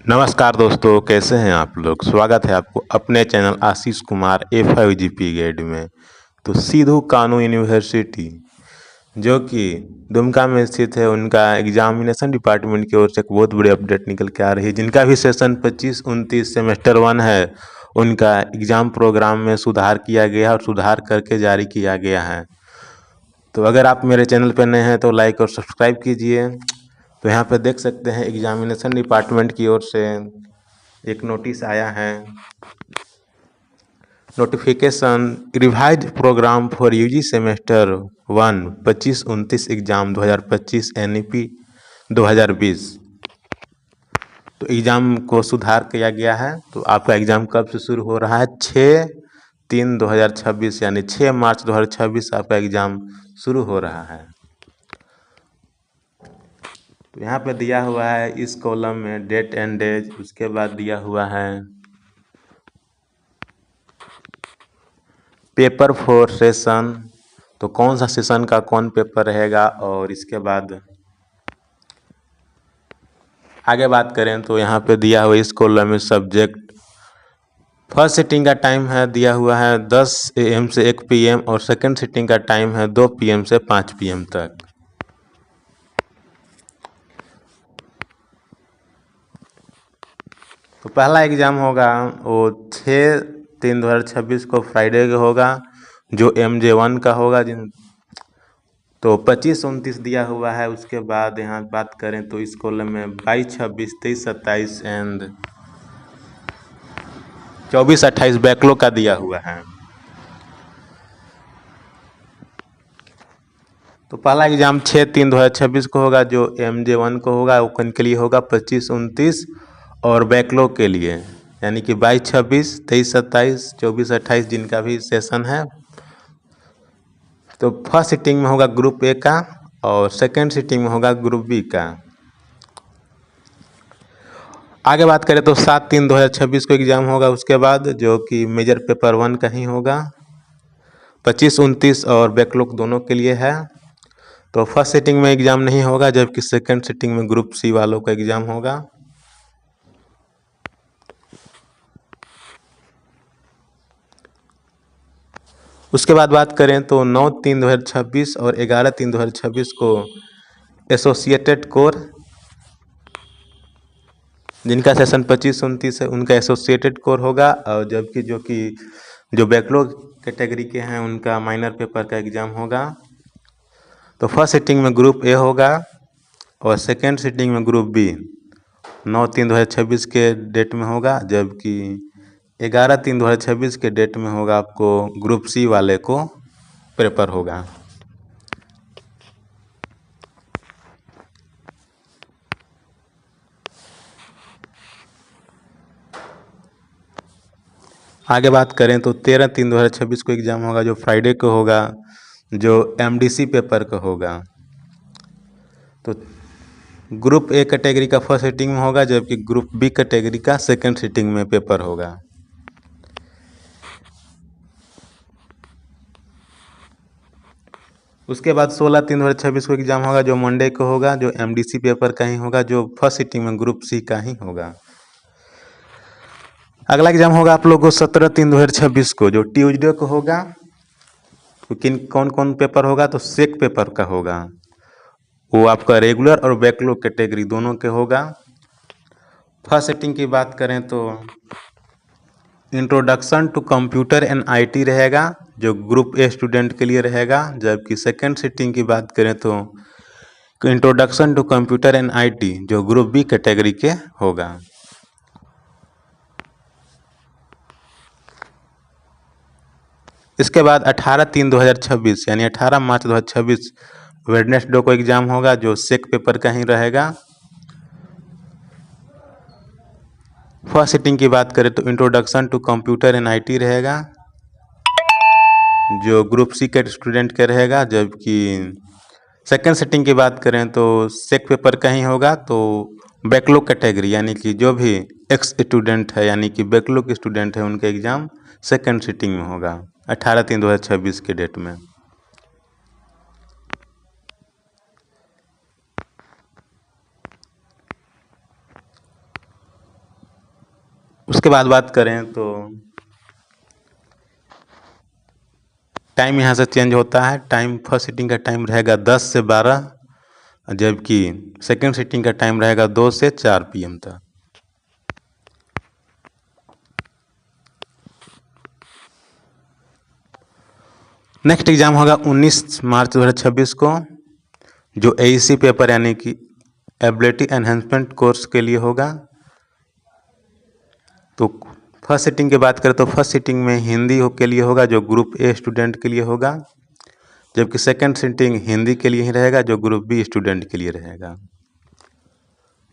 नमस्कार दोस्तों, कैसे हैं आप लोग। स्वागत है आपको अपने channel Ashish Kumar A5GP guide में। तो सिद्धू कानू यूनिवर्सिटी जो कि दुमका में स्थित है, उनका एग्जामिनेशन डिपार्टमेंट की ओर से एक बहुत बड़ी अपडेट निकल के आ रही है। जिनका भी सेशन 25-29 सेमेस्टर 1 है, उनका एग्ज़ाम प्रोग्राम में सुधार किया गया है और सुधार करके जारी किया गया है। तो अगर आप मेरे चैनल पर नए हैं तो लाइक और सब्सक्राइब कीजिए। तो यहाँ पे देख सकते हैं एग्जामिनेशन डिपार्टमेंट की ओर से एक नोटिस आया है। Notification revise programme for UG semester 1 25-29 exam 2025 NEP 2020। तो एग्ज़ाम को सुधार किया गया है। तो आपका एग्ज़ाम कब से शुरू हो रहा है? 6/3/2026 यानी 6 मार्च 2026 आपका एग्ज़ाम शुरू हो रहा है। तो यहाँ पे दिया हुआ है इस कॉलम में डेट एंड डेज। उसके बाद दिया हुआ है पेपर फॉर सेशन, तो कौन सा सेशन का कौन पेपर रहेगा। और इसके बाद आगे बात करें तो यहाँ पे दिया हुआ इस कॉलम में सब्जेक्ट। फर्स्ट सिटिंग का टाइम है दिया हुआ है 10 AM से 1 PM और सेकंड सिटिंग का टाइम है 2 PM से 5 PM तक। तो पहला एग्ज़ाम होगा वो 6/3/2026 को फ्राइडे को होगा, जो MJ1 का होगा। तो 25-29 दिया हुआ है। उसके बाद यहाँ बात करें तो इस कॉलम में 22, 26, 23, 27 एंड 24, 28 बैकलॉग का दिया हुआ है। तो पहला एग्ज़ाम 6/3/2026 को होगा, जो MJ1 को होगा। वो के लिए होगा 25-29 और बैकलॉग के लिए यानी कि 22, 26, 23, 27, 24, 28 जिनका भी सेशन है। तो फर्स्ट सिटिंग में होगा ग्रुप ए का और सेकंड सिटिंग में होगा ग्रुप बी का। आगे बात करें तो 7/3/2026 को एग्ज़ाम होगा। उसके बाद जो कि मेजर पेपर 1 का ही होगा, 25-29 और बैकलॉग दोनों के लिए है। तो फर्स्ट सिटिंग में एग्ज़ाम नहीं होगा, जबकि सेकंड सिटिंग में ग्रुप सी वालों का एग्ज़ाम होगा। उसके बाद बात करें तो 9/3/2026 और 11/3/2026 को एसोसिएटेड कोर, जिनका सेशन 25-29 है, उनका एसोसिएटेड कोर होगा। और जबकि जो बैकलॉग कैटेगरी के हैं उनका माइनर पेपर का एग्ज़ाम होगा। तो फर्स्ट सिटिंग में ग्रुप ए होगा और सेकंड सिटिंग में ग्रुप बी 9/3/2026 के डेट में होगा, जबकि 11/3/2026 के डेट में होगा आपको ग्रुप सी वाले को पेपर होगा। आगे बात करें तो 13/3/2026 को एग्ज़ाम होगा, जो फ्राइडे को होगा, जो MDC पेपर का होगा। तो ग्रुप ए कैटेगरी का फर्स्ट सिटिंग में होगा, जबकि ग्रुप बी कैटेगरी का सेकंड सिटिंग में पेपर होगा। उसके बाद 16/3/2026 को एग्ज़ाम होगा, जो मंडे को होगा, जो MDC पेपर का ही होगा, जो फर्स्ट सिटिंग में ग्रुप सी का ही होगा। अगला एग्ज़ाम होगा आप लोगों को 17/3/2026 को, जो ट्यूसडे को होगा। तो कौन कौन पेपर होगा? तो सेक पेपर का होगा। वो आपका रेगुलर और बैकलॉग कैटेगरी दोनों के होगा। फर्स्ट सिटिंग की बात करें तो introduction to computer and IT रहेगा, जो ग्रुप ए स्टूडेंट के लिए रहेगा। जबकि सेकंड सिटिंग की बात करें तो introduction to computer and IT जो ग्रुप बी कैटेगरी के होगा। इसके बाद 18/3/2026 यानी 18 मार्च 2026 वेडनेसडे को एग्ज़ाम होगा, जो सेक पेपर का ही रहेगा। फर्स्ट सिटिंग की बात करें तो introduction to computer and IT रहेगा, जो ग्रुप सी के स्टूडेंट के रहेगा। जबकि सेकंड सिटिंग की बात करें तो सेक पेपर का ही होगा। तो बैकलॉग कैटेगरी यानी कि जो भी एक्स स्टूडेंट है यानी कि बैकलॉग स्टूडेंट है, उनका एग्ज़ाम सेकंड सिटिंग में होगा 18/3/2026 के डेट में। उसके बाद बात करें तो टाइम यहाँ से चेंज होता है। टाइम फर्स्ट सीटिंग का टाइम रहेगा 10 से 12, जबकि सेकेंड सीटिंग का टाइम रहेगा 2 से 4 PM तक। नेक्स्ट एग्जाम होगा 19 मार्च 2026 को, जो AEC पेपर यानी कि एबिलिटी एनहेंसमेंट कोर्स के लिए होगा। तो फर्स्ट सीटिंग की बात करें तो फर्स्ट सीटिंग में हिंदी के लिए होगा, जो ग्रुप A स्टूडेंट के लिए होगा, जबकि सेकंड सीटिंग हिंदी के लिए ही रहेगा, जो ग्रुप B स्टूडेंट के लिए रहेगा।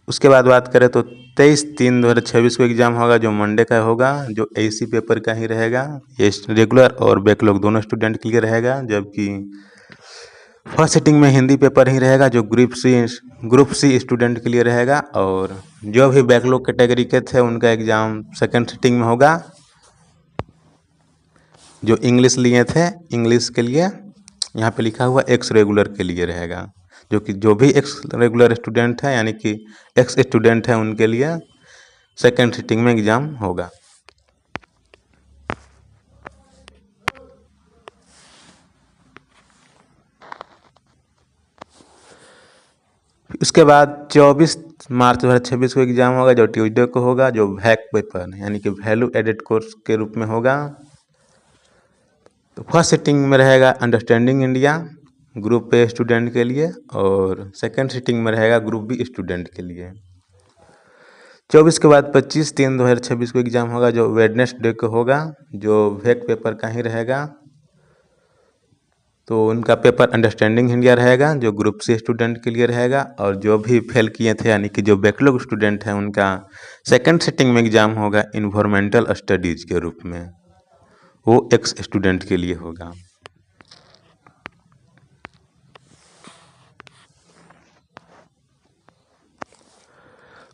उसके बाद बात करें तो 23/3/2026 को एग्ज़ाम होगा, जो मंडे का होगा, जो AEC पेपर का ही रहेगा। ये रेगुलर और बैकलॉग दोनों स्टूडेंट के लिए रहेगा, जबकि फर्स्ट सीटिंग में हिंदी पेपर ही रहेगा, जो ग्रुप सी स्टूडेंट के लिए रहेगा। और जो भी बैकलॉग कैटेगरी के थे उनका एग्ज़ाम सेकंड सीटिंग में होगा। जो इंग्लिश लिए थे, इंग्लिश के लिए यहाँ पे लिखा हुआ एक्स रेगुलर के लिए रहेगा, जो भी एक्स रेगुलर स्टूडेंट है यानी कि एक्स स्टूडेंट है उनके लिए सेकंड सीटिंग में एग्ज़ाम होगा। उसके बाद 24 मार्च 2026 को एग्ज़ाम होगा, जो ट्यूसडे को होगा, जो वैक पेपर यानी कि वैल्यू एडेड कोर्स के रूप में होगा। तो फर्स्ट सीटिंग में रहेगा understanding India group a student के लिए, और सेकंड सीटिंग में रहेगा ग्रुप बी स्टूडेंट के लिए। 24 के बाद 25/3/2026 को एग्ज़ाम होगा, जो वेडनेसडे को होगा, जो वैक पेपर का ही रहेगा। तो उनका पेपर अंडरस्टैंडिंग इंडिया रहेगा, जो ग्रुप सी स्टूडेंट के लिए रहेगा। और जो भी फेल किए थे यानी कि जो बैकलॉग स्टूडेंट हैं उनका सेकंड सीटिंग में एग्ज़ाम होगा इन्वायरमेंटल स्टडीज़ के रूप में, वो एक्स स्टूडेंट के लिए होगा।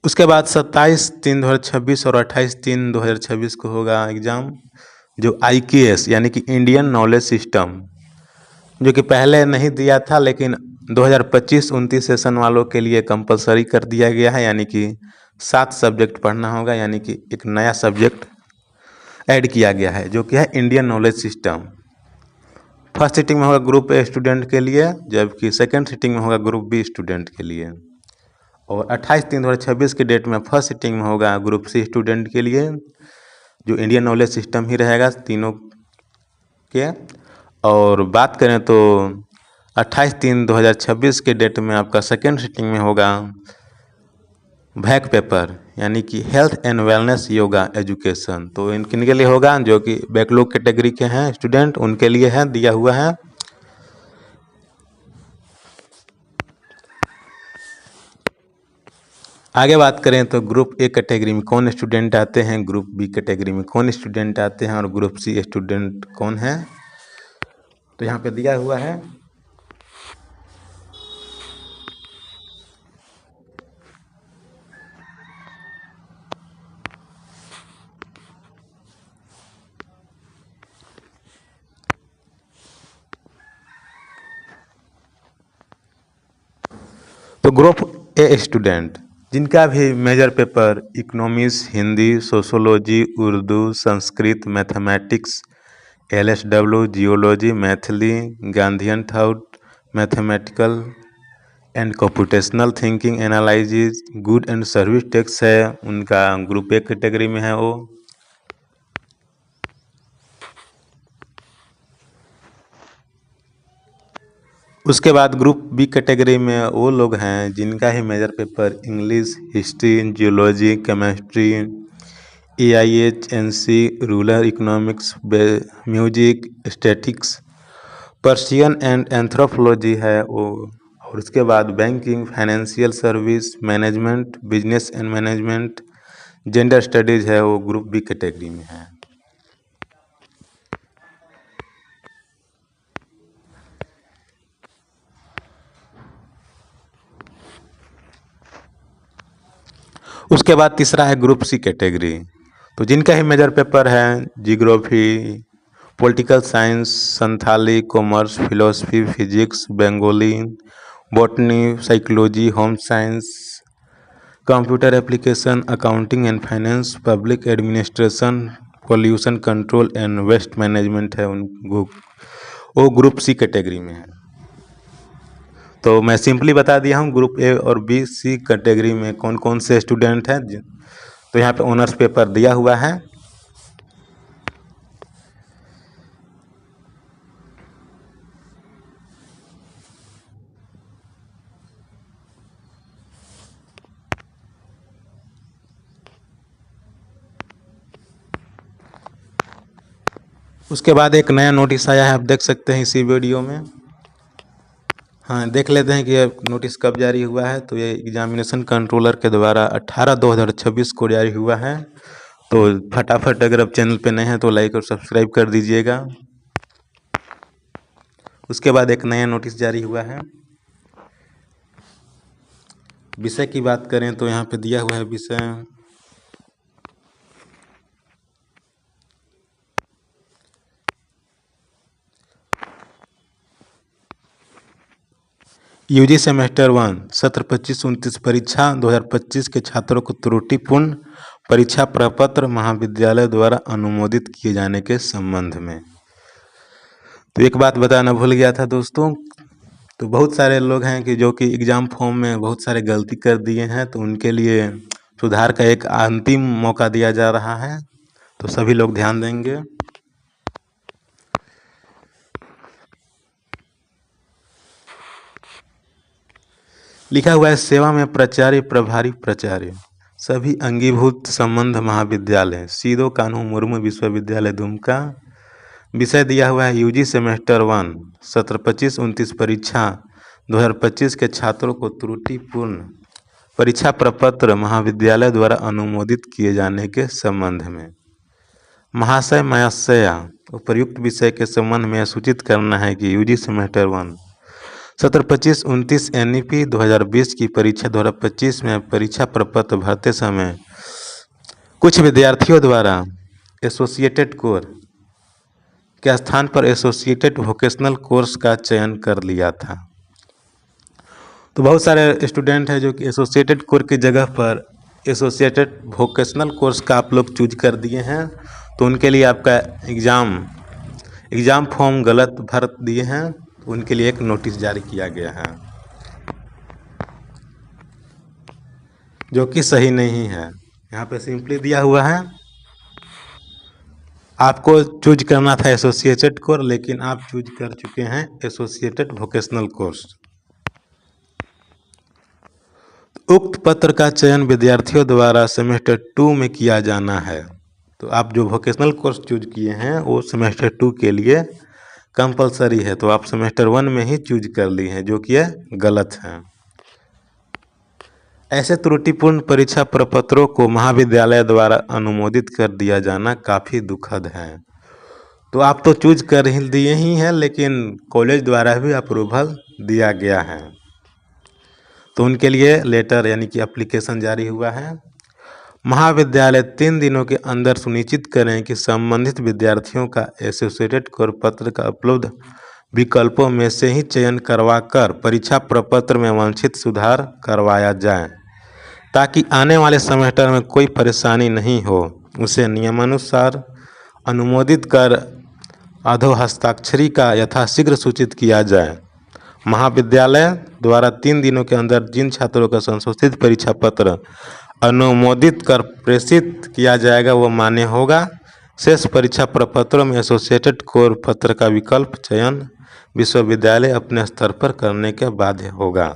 उसके बाद 27/3/2026 और 28/3/2026 को होगा एग्ज़ाम, जो IKS यानी कि इंडियन नॉलेज सिस्टम, जो कि पहले नहीं दिया था लेकिन 2025-29 सेशन वालों के लिए कंपलसरी कर दिया गया है, यानी कि 7 सब्जेक्ट पढ़ना होगा, यानी कि एक नया सब्जेक्ट ऐड किया गया है, जो कि है Indian knowledge system. First sitting में होगा ग्रुप ए स्टूडेंट के लिए, जबकि सेकंड सीटिंग में होगा ग्रुप बी स्टूडेंट के लिए। और 28/3/2026 के डेट में फर्स्ट सीटिंग में होगा ग्रुप सी स्टूडेंट के लिए, जो इंडियन नॉलेज सिस्टम ही रहेगा तीनों के। और बात करें तो 28/3/2026 के डेट में आपका सेकेंड सीटिंग में होगा वैक पेपर यानी कि health and wellness yoga education. तो इनके लिए होगा, जो कि बैकलॉग कैटेगरी के हैं स्टूडेंट उनके लिए है, दिया हुआ है। आगे बात करें तो ग्रुप ए कैटेगरी में कौन स्टूडेंट आते हैं, ग्रुप बी कैटेगरी में कौन स्टूडेंट आते हैं, और ग्रुप सी स्टूडेंट कौन है, तो यहाँ पे दिया हुआ है। तो ग्रुप ए स्टूडेंट जिनका भी major paper economics, Hindi, sociology, Urdu, Sanskrit, mathematics, LSW, geology, Maithili, Gandhian thought, mathematical and computational thinking, analysis, good and service tax है, उनका ग्रुप ए कैटेगरी में है वो। उसके बाद ग्रुप बी कैटेगरी में वो लोग हैं जिनका ही major paper English, history, geology, chemistry, EIH, NC, rural economics, music, statics, Persian and anthropology है वो। और उसके बाद banking, financial service, management, business and management, gender studies है, वो ग्रुप बी कैटेगरी में है। उसके बाद तीसरा है ग्रुप सी कैटेगरी, तो जिनका ही मेजर पेपर है geography, political science, Santhali, commerce, philosophy, physics, Bengali, botany, psychology, home science, computer application, accounting and finance, public administration, pollution control and waste management है वो ग्रुप सी कैटेगरी में है। तो मैं सिंपली बता दिया हूँ ग्रुप ए और बी सी कैटेगरी में कौन कौन से स्टूडेंट हैं। तो यहाँ पे ऑनर्स पेपर दिया हुआ है। उसके बाद एक नया नोटिस आया है, आप देख सकते हैं इसी वीडियो में। हाँ, देख लेते हैं कि ये नोटिस कब जारी हुआ है। तो ये एग्जामिनेशन कंट्रोलर के द्वारा 18/2/2026 को जारी हुआ है। तो फटाफट अगर आप चैनल पे नए हैं तो लाइक और सब्सक्राइब कर दीजिएगा। उसके बाद एक नया नोटिस जारी हुआ है। विषय की बात करें तो यहाँ पे दिया हुआ है विषय यूजी सेमेस्टर 1 सत्र 25-29 परीक्षा 2025 के छात्रों को त्रुटिपूर्ण परीक्षा प्रपत्र महाविद्यालय द्वारा अनुमोदित किए जाने के संबंध में। तो एक बात बताना भूल गया था दोस्तों, तो बहुत सारे लोग हैं कि जो कि एग्ज़ाम फॉर्म में बहुत सारे गलती कर दिए हैं, तो उनके लिए सुधार का एक अंतिम मौका दिया जा रहा है। तो सभी लोग ध्यान देंगे। लिखा हुआ है सेवा में प्राचार्य प्रभारी प्राचार्य सभी अंगीभूत संबंध महाविद्यालय सीधो कान्हू मुर्मू विश्वविद्यालय दुमका। विषय दिया हुआ है यूजी सेमेस्टर 1 सत्र 25-29 परीक्षा 2025 के छात्रों को त्रुटिपूर्ण परीक्षा प्रपत्र महाविद्यालय द्वारा अनुमोदित किए जाने के संबंध में। महाशय महाशया, उपर्युक्त विषय के संबंध में सूचित करना है कि यूजी सेमेस्टर 1 सत्र 25-29 NEP 2020 की परीक्षा 2025 में परीक्षा प्रपत्र भरते समय कुछ विद्यार्थियों द्वारा एसोसिएटेड कोर के स्थान पर एसोसिएटेड वोकेशनल कोर्स का चयन कर लिया था। तो बहुत सारे स्टूडेंट हैं जो कि एसोसिएटेड कोर की जगह पर एसोसिएटेड वोकेशनल कोर्स का आप लोग चूज कर दिए हैं। तो उनके लिए आपका एग्ज़ाम फॉर्म गलत भर दिए हैं, तो उनके लिए एक नोटिस जारी किया गया है जो कि सही नहीं है। यहाँ पे सिंपली दिया हुआ है आपको चूज करना था एसोसिएटेड कोर, लेकिन आप चूज कर चुके हैं एसोसिएटेड वोकेशनल कोर्स। उक्त पत्र का चयन विद्यार्थियों द्वारा सेमेस्टर 2 में किया जाना है। तो आप जो वोकेशनल कोर्स चूज किए हैं वो सेमेस्टर 2 के लिए कंपलसरी है, तो आप सेमेस्टर 1 में ही चूज कर ली हैं, जो कि गलत है। ऐसे त्रुटिपूर्ण परीक्षा प्रपत्रों को महाविद्यालय द्वारा अनुमोदित कर दिया जाना काफ़ी दुखद है। तो आप तो चूज कर ही दिए ही हैं, लेकिन कॉलेज द्वारा भी अप्रूवल दिया गया है। तो उनके लिए लेटर यानी कि एप्लीकेशन जारी हुआ है। महाविद्यालय 3 दिनों के अंदर सुनिश्चित करें कि संबंधित विद्यार्थियों का एसोसिएटेड कोर पत्र का उपलब्ध विकल्पों में से ही चयन करवाकर परीक्षा प्रपत्र में वांछित सुधार करवाया जाए, ताकि आने वाले सेमेस्टर में कोई परेशानी नहीं हो। उसे नियमानुसार अनुमोदित कर अधोहस्ताक्षरी का यथाशीघ्र सूचित किया जाए। महाविद्यालय द्वारा 3 दिनों के अंदर जिन छात्रों का संशोधित परीक्षा पत्र अनुमोदित कर प्रेषित किया जाएगा वो मान्य होगा। शेष परीक्षा प्रपत्रों में एसोसिएटेड कोर पत्र का विकल्प चयन विश्वविद्यालय अपने स्तर पर करने के बाध्य होगा,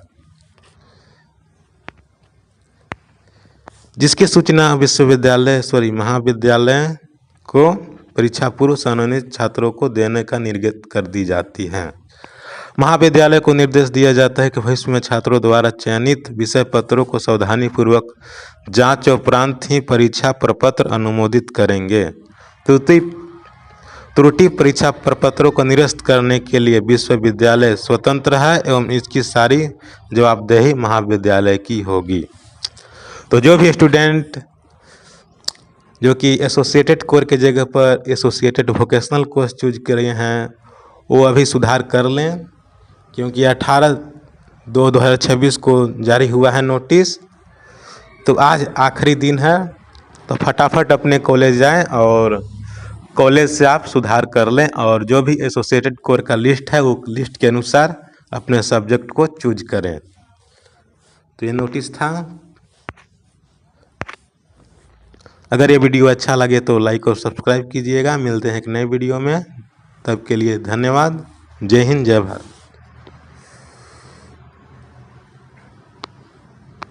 जिसकी सूचना महाविद्यालय को परीक्षा पूर्व संबंधित छात्रों को देने का निर्देश कर दी जाती है। महाविद्यालय को निर्देश दिया जाता है कि भविष्य में छात्रों द्वारा चयनित विषय पत्रों को सावधानीपूर्वक जांच उपरांत ही परीक्षा प्रपत्र अनुमोदित करेंगे। त्रुटि परीक्षा प्रपत्रों को निरस्त करने के लिए विश्वविद्यालय स्वतंत्र है एवं इसकी सारी जवाबदेही महाविद्यालय की होगी। तो जो भी स्टूडेंट जो कि एसोसिएटेड कोर के जगह पर एसोसिएटेड वोकेशनल कोर्स चूज कर रहे हैं वो अभी सुधार कर लें, क्योंकि 18/2/2026 को जारी हुआ है नोटिस। तो आज आखिरी दिन है, तो फटाफट अपने कॉलेज जाएं और कॉलेज से आप सुधार कर लें और जो भी एसोसिएटेड कोर का लिस्ट है वो लिस्ट के अनुसार अपने सब्जेक्ट को चूज करें। तो ये नोटिस था। अगर ये वीडियो अच्छा लगे तो लाइक और सब्सक्राइब कीजिएगा। मिलते हैं एक नए वीडियो में, तब के लिए धन्यवाद। जय हिंद, जय भारत।